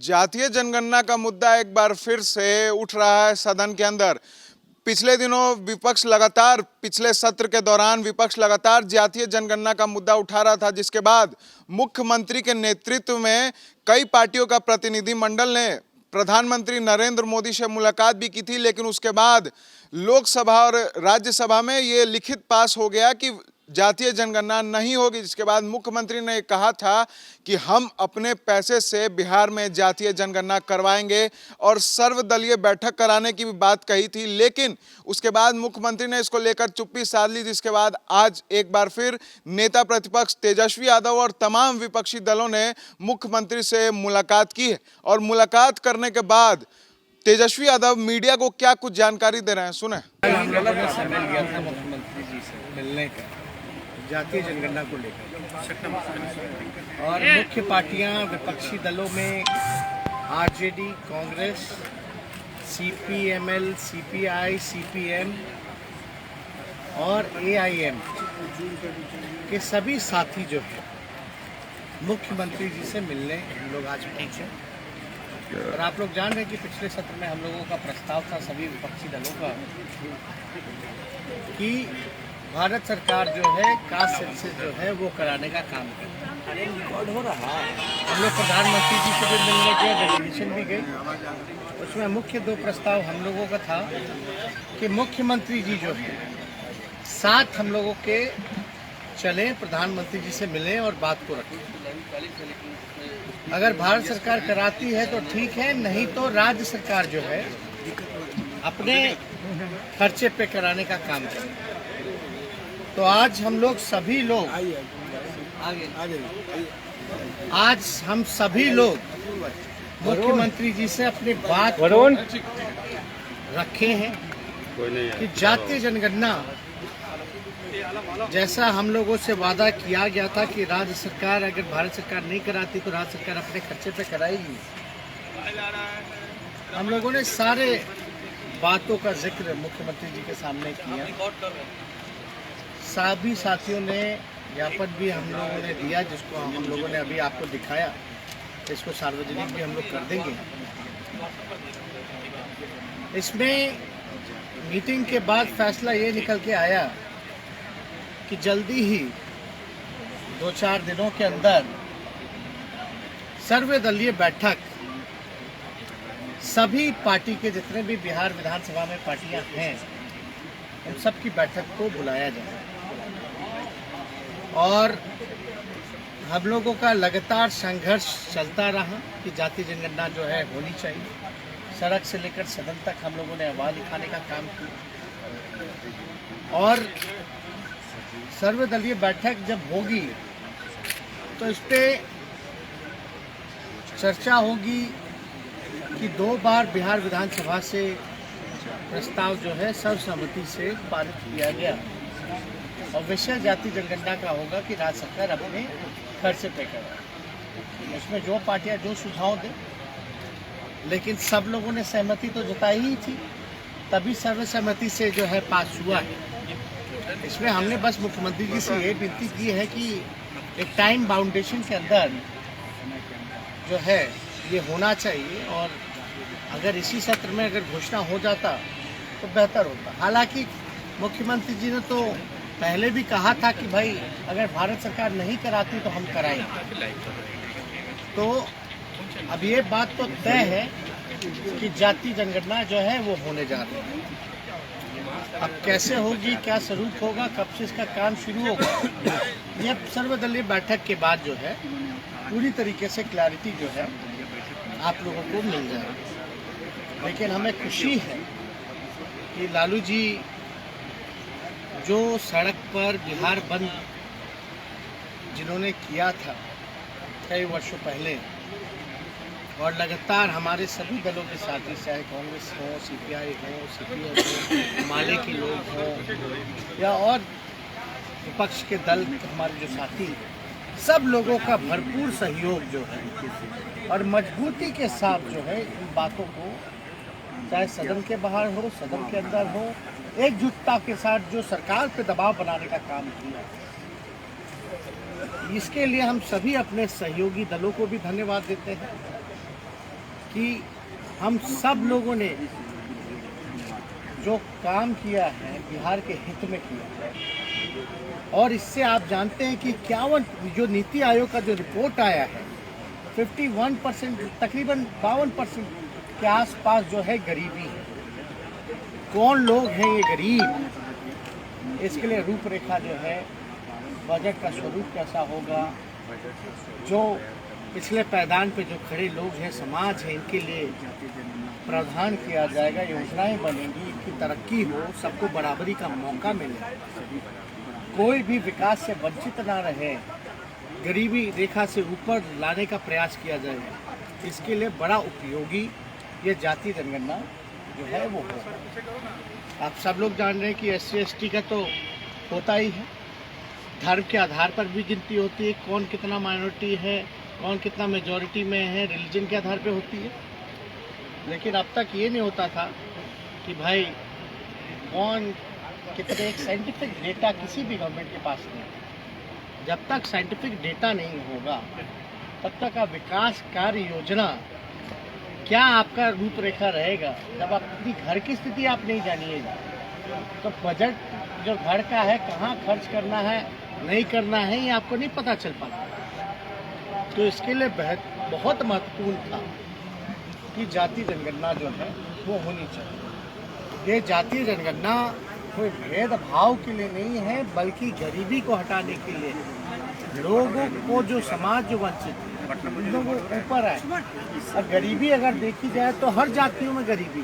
जातीय जनगणना का मुद्दा एक बार फिर से उठ रहा है सदन के अंदर। पिछले दिनों पिछले सत्र के दौरान विपक्ष लगातार जातीय जनगणना का मुद्दा उठा रहा था, जिसके बाद मुख्यमंत्री के नेतृत्व में कई पार्टियों का प्रतिनिधिमंडल ने प्रधानमंत्री नरेंद्र मोदी से मुलाकात भी की थी। लेकिन उसके बाद लोकसभा और राज्यसभा में ये लिखित पास हो गया कि जातीय जनगणना नहीं होगी, जिसके बाद मुख्यमंत्री ने कहा था कि हम अपने पैसे से बिहार में जातीय जनगणना करवाएंगे और सर्वदलीय बैठक कराने की भी बात कही थी। लेकिन उसके बाद मुख्यमंत्री ने इसको लेकर चुप्पी साध ली, जिसके बाद आज एक बार फिर नेता प्रतिपक्ष तेजस्वी यादव और तमाम विपक्षी दलों ने मुख्यमंत्री से मुलाकात की है। और मुलाकात करने के बाद तेजस्वी यादव मीडिया को क्या कुछ जानकारी दे रहे हैं, सुने। हम लोगों ने समय लिया था मुख्यमंत्री जी से मिलने का जातीय जनगणना को लेकर, और मुख्य पार्टियां विपक्षी दलों में RJD, Congress, CPML, CPI, CPM और एआईएम के सभी साथी जो है मुख्यमंत्री जी से मिलने हम लोग आज पहुंचे। और आप लोग जान रहे हैं कि पिछले सत्र में हम लोगों का प्रस्ताव था सभी विपक्षी दलों का कि भारत सरकार जो है कास्ट सेंसस जो है वो कराने का काम करे। रिकॉर्ड हो रहा है। हम लोग प्रधानमंत्री जी से भी मिलने गए, डेलीगेशन भी गई। उसमें मुख्य दो प्रस्ताव हम लोगों का था कि मुख्यमंत्री जी जो है साथ हम लोगों के चलें, प्रधानमंत्री जी से मिलें और बात को रखें। अगर भारत सरकार कराती है तो ठीक है, नहीं तो राज्य सरकार जो है अपने खर्चे पे कराने का काम करे। तो आज हम लोग सभी लोग मुख्यमंत्री जी से अपनी बात को रखे हैं कि जातीय जनगणना जैसा हम लोगों से वादा किया गया था कि राज्य सरकार अगर भारत सरकार नहीं कराती तो राज्य सरकार अपने खर्चे पे कराएगी। हम लोगों ने सारे बातों का जिक्र मुख्यमंत्री जी के सामने किया। सभी साथियों ने ज्ञापन भी हम लोगों ने दिया, जिसको हम लोगों ने अभी आपको दिखाया, इसको सार्वजनिक भी हम लोग कर देंगे। इसमें मीटिंग के बाद फैसला ये निकल के आया कि जल्दी ही 2-4 दिनों के अंदर सर्वदलीय बैठक सभी पार्टी के जितने भी बिहार विधानसभा में पार्टियां हैं उन सब की बैठक को बुलाया जाए। और हम लोगों का लगातार संघर्ष चलता रहा कि जातीय जनगणना जो है होनी चाहिए। सड़क से लेकर सदन तक हम लोगों ने आवाज़ उठाने का काम किया। और सर्वदलीय बैठक जब होगी तो इस पर चर्चा होगी कि 2 बार बिहार विधानसभा से प्रस्ताव जो है सर्वसम्मति से पारित किया गया और विषय जातीय जनगणना का होगा कि राज्य सरकार अपने खर्च पे करे। उसमें जो पार्टियां जो सुझाव दें, लेकिन सब लोगों ने सहमति तो जताई ही थी, तभी सर्वसम्मति से जो है पास हुआ है। इसमें हमने बस मुख्यमंत्री जी से ये विनती की है कि एक टाइम बाउंडेशन के अंदर जो है ये होना चाहिए, और अगर इसी सत्र में अगर घोषणा हो जाता तो बेहतर होता। हालांकि मुख्यमंत्री जी ने तो पहले भी कहा था कि भाई अगर भारत सरकार नहीं कराती तो हम कराएंगे। तो अब ये बात तो तय है कि जातीय जनगणना जो है वो होने जा रही है। अब कैसे होगी, क्या स्वरूप होगा, कब से इसका काम शुरू होगा, ये सर्वदलीय बैठक के बाद जो है पूरी तरीके से क्लैरिटी जो है आप लोगों को मिल जाएगी। लेकिन हमें खुशी है कि लालू जी जो सड़क पर बिहार बंद जिन्होंने किया था कई वर्षों पहले, और लगातार हमारे सभी दलों के साथी, चाहे कांग्रेस हो, सीपीआई हो, सीपीएम हो, माले के लोग हों या और विपक्ष के दल हमारे जो साथी, सब लोगों का भरपूर सहयोग जो है और मजबूती के साथ जो है इन बातों को, चाहे सदन के बाहर हो, सदन के अंदर हो, एकजुटता के साथ जो सरकार पे दबाव बनाने का काम किया, इसके लिए हम सभी अपने सहयोगी दलों को भी धन्यवाद देते हैं। कि हम सब लोगों ने जो काम किया है बिहार के हित में किया है। और इससे आप जानते हैं कि 51 जो नीति आयोग का जो रिपोर्ट आया है 51% तकरीबन 52% के आसपास जो है गरीबी है। कौन लोग हैं ये गरीब, इसके लिए रूपरेखा जो है, बजट का स्वरूप कैसा होगा, जो पिछले पायदान पे जो खड़े लोग हैं, समाज है, इनके लिए प्रावधान किया जाएगा, योजनाएं बनेंगी, इनकी तरक्की हो, सबको बराबरी का मौका मिले, कोई भी विकास से वंचित ना रहे, गरीबी रेखा से ऊपर लाने का प्रयास किया जाएगा। इसके लिए बड़ा उपयोगी ये जाति जनगणना जो है वो होगा। आप सब लोग जान रहे हैं कि SC/ST का तो होता ही है, धर्म के आधार पर भी गिनती होती है, कौन कितना माइनॉरिटी है, कौन कितना मेजॉरिटी में है, रिलीजन के आधार पे होती है। लेकिन अब तक ये नहीं होता था कि भाई कौन कितने, एक साइंटिफिक डेटा किसी भी गवर्नमेंट के पास नहीं है। जब तक साइंटिफिक डेटा नहीं होगा तब तक आप विकास कार्य योजना क्या आपका रूपरेखा रहेगा, जब आप अपनी घर की स्थिति आप नहीं जानिएगा तो बजट जो घर का है कहाँ खर्च करना है नहीं करना है ये आपको नहीं पता चल पाता। तो इसके लिए बहुत महत्वपूर्ण था कि जातीय जनगणना जो है वो होनी चाहिए। ये जातीय जनगणना कोई भेदभाव के लिए नहीं है, बल्कि गरीबी को हटाने के लिए, लोगों को जो समाज जो वंचित है उन लोगों को ऊपर आए। और गरीबी अगर देखी जाए तो हर जातियों में गरीबी,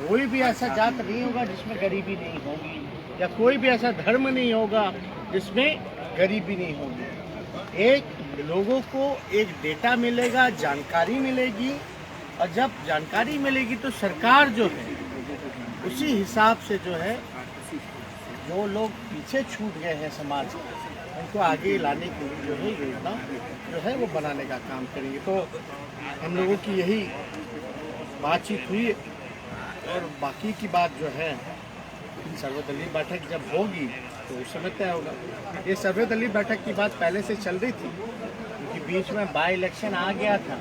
कोई भी ऐसा जात नहीं होगा जिसमें गरीबी नहीं होगी, या कोई भी ऐसा धर्म नहीं होगा जिसमें गरीबी नहीं होगी। एक लोगों को एक डेटा मिलेगा, जानकारी मिलेगी, और जब जानकारी मिलेगी तो सरकार जो है उसी हिसाब से जो है जो लोग पीछे छूट गए हैं समाज में उनको आगे लाने के लिए जो है योजना जो है वो बनाने का काम करेंगे। तो हम लोगों की यही बातचीत हुई, और बाकी की बात जो है सर्वदलीय बैठक जब होगी तो उस समय तय होगा। ये सर्वदलीय बैठक की बात पहले से चल रही थी क्योंकि बीच में बाई इलेक्शन आ गया था,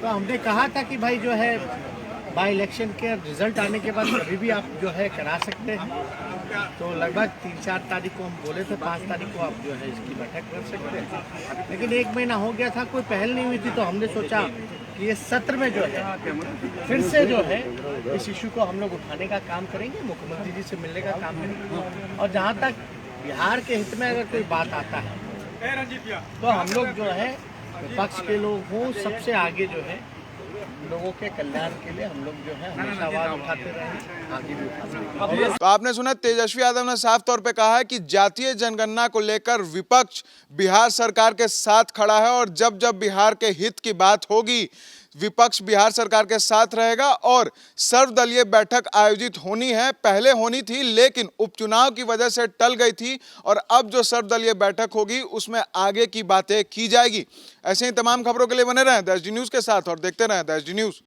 तो हमने कहा था कि भाई जो है बाई इलेक्शन के रिजल्ट आने के बाद कभी भी आप जो है करा सकते हैं। तो लगभग 3-4 तारीख को हम बोले थे, 5 तारीख को आप जो है इसकी बैठक कर सकते हैं, लेकिन 1 महीना हो गया था, कोई पहल नहीं हुई थी। तो हमने सोचा कि ये सत्र में जो है फिर से जो है इस इशू को हम लोग उठाने का काम करेंगे, मुख्यमंत्री जी से मिलने का काम करेंगे, और जहाँ तक बिहार के हित में अगर कोई बात आता है तो हम लोग जो है विपक्ष के लोग हों, सबसे आगे जो है लोगों के कल्याण के लिए हम लोग जो है हमेशा आवाज उठाते रहे, आगे भी उठाते रहे। तो आपने सुना, तेजस्वी यादव ने साफ तौर पे कहा है कि जातीय जनगणना को लेकर विपक्ष बिहार सरकार के साथ खड़ा है, और जब जब बिहार के हित की बात होगी विपक्ष बिहार सरकार के साथ रहेगा। और सर्वदलीय बैठक आयोजित होनी है, पहले होनी थी लेकिन उपचुनाव की वजह से टल गई थी, और अब जो सर्वदलीय बैठक होगी उसमें आगे की बातें की जाएगी। ऐसे ही तमाम खबरों के लिए बने रहें द एसडी न्यूज़ के साथ और देखते रहें द एसडी न्यूज़।